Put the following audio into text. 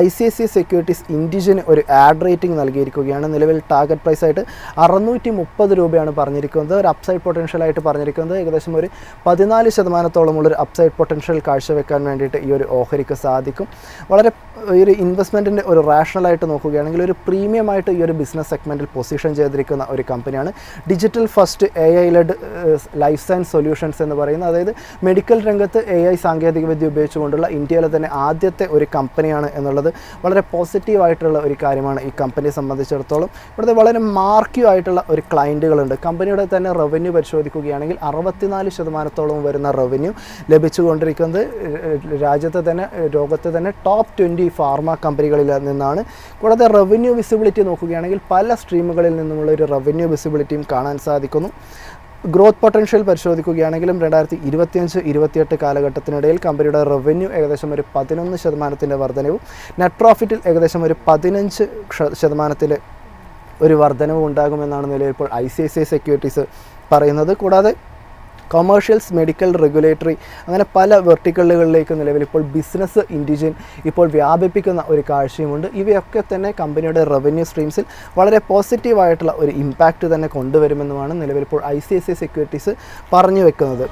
ICICI securities ഇൻഡിജിന് ഒരു add rating നൽകിയിരിക്കുകയാണ്. നിലവിൽ ടാർഗറ്റ് പ്രൈസ് ആയിട്ട് 630 രൂപയാണ് പറഞ്ഞിരിക്കുന്നത്. ഒരു അപ്സൈഡ് പൊട്ടൻഷ്യലായിട്ട് പറഞ്ഞിരിക്കുന്നത് ഏകദേശം ഒരു 14%-ഓളമുള്ളൊരു അപ്സൈഡ് പൊട്ടൻഷ്യൽ കാഴ്ചവെക്കാൻ വേണ്ടിയിട്ട് ഈ ഒരു ഓഹരിക്ക് സാധിക്കും. വളരെ ഈ ഒരു ഇൻവെസ്റ്റ്മെൻറ്റിൻ്റെ ഒരു റാഷണലായിട്ട് നോക്കുകയാണെങ്കിൽ ഒരു പ്രീമിയമായിട്ട് ഈ ഒരു ബിസിനസ് സെഗ്മെൻറ്റിൽ പൊസിഷൻ ചെയ്തിരിക്കുന്ന ഒരു കമ്പനിയാണ്. Digital first AI led life science solutions എന്ന് പറയുന്നത്, അതായത് മെഡിക്കൽ രംഗത്ത് AI സാങ്കേതികവിദ്യ ഉപയോഗിച്ചുകൊണ്ടുള്ള ഇന്ത്യയിലെ തന്നെ ആദ്യത്തെ ഒരു കമ്പനിയാണ് എന്നുള്ളത് വളരെ പോസിറ്റീവായിട്ടുള്ള ഒരു കാര്യമാണ് ഈ കമ്പനിയെ സംബന്ധിച്ചിടത്തോളം. ഇവിടുത്തെ വളരെ മാർക്യൂ ആയിട്ടുള്ള ഒരു ക്ലയൻറ്റുകളുണ്ട്. കമ്പനിയുടെ തന്നെ റവന്യൂ പരിശോധിക്കുകയാണെങ്കിൽ 64%-ഓളം വരുന്ന റവന്യൂ ലഭിച്ചുകൊണ്ടിരിക്കുന്നത് രാജ്യത്തെ തന്നെ ലോകത്തെ തന്നെ ടോപ്പ് 20 ഫാർമ കമ്പനികളിൽ നിന്നാണ്. കൂടാതെ റവന്യൂ വിസിബിലിറ്റി നോക്കുകയാണെങ്കിൽ പല സ്ട്രീമുകളിൽ നിന്നുമുള്ള ഒരു റവന്യൂ വിസിബിലിറ്റിയും കാണാൻ സാധിക്കുന്നു. ഗ്രോത്ത് പൊട്ടൻഷ്യൽ പരിശോധിക്കുകയാണെങ്കിലും 2025-28 കാലഘട്ടത്തിനിടയിൽ കമ്പനിയുടെ റവന്യൂ ഏകദേശം ഒരു 11% വർധനവും നെറ്റ് പ്രോഫിറ്റിൽ ഏകദേശം ഒരു 15% ഒരു വർധനവും ഉണ്ടാകുമെന്നാണ് നിലവിൽ ഇപ്പോൾ ICICI സെക്യൂരിറ്റീസ് പറയുന്നത്. കൂടാതെ കൊമേഴ്ഷ്യൽസ്, മെഡിക്കൽ, റെഗുലേറ്ററി അങ്ങനെ പല വെർട്ടിക്കലുകളിലേക്ക് നിലവിൽ ഇപ്പോൾ ബിസിനസ് ഇൻഡിജിൻ ഇപ്പോൾ വ്യാപിപ്പിക്കുന്ന ഒരു കാഴ്ചയുമുണ്ട്. ഇവയൊക്കെ തന്നെ കമ്പനിയുടെ റവന്യൂ സ്ട്രീംസിൽ വളരെ പോസിറ്റീവായിട്ടുള്ള ഒരു ഇമ്പാക്റ്റ് തന്നെ കൊണ്ടുവരുമെന്നുമാണ് നിലവിൽ ഇപ്പോൾ ICICI സെക്യൂരിറ്റീസ് പറഞ്ഞു വെക്കുന്നത്.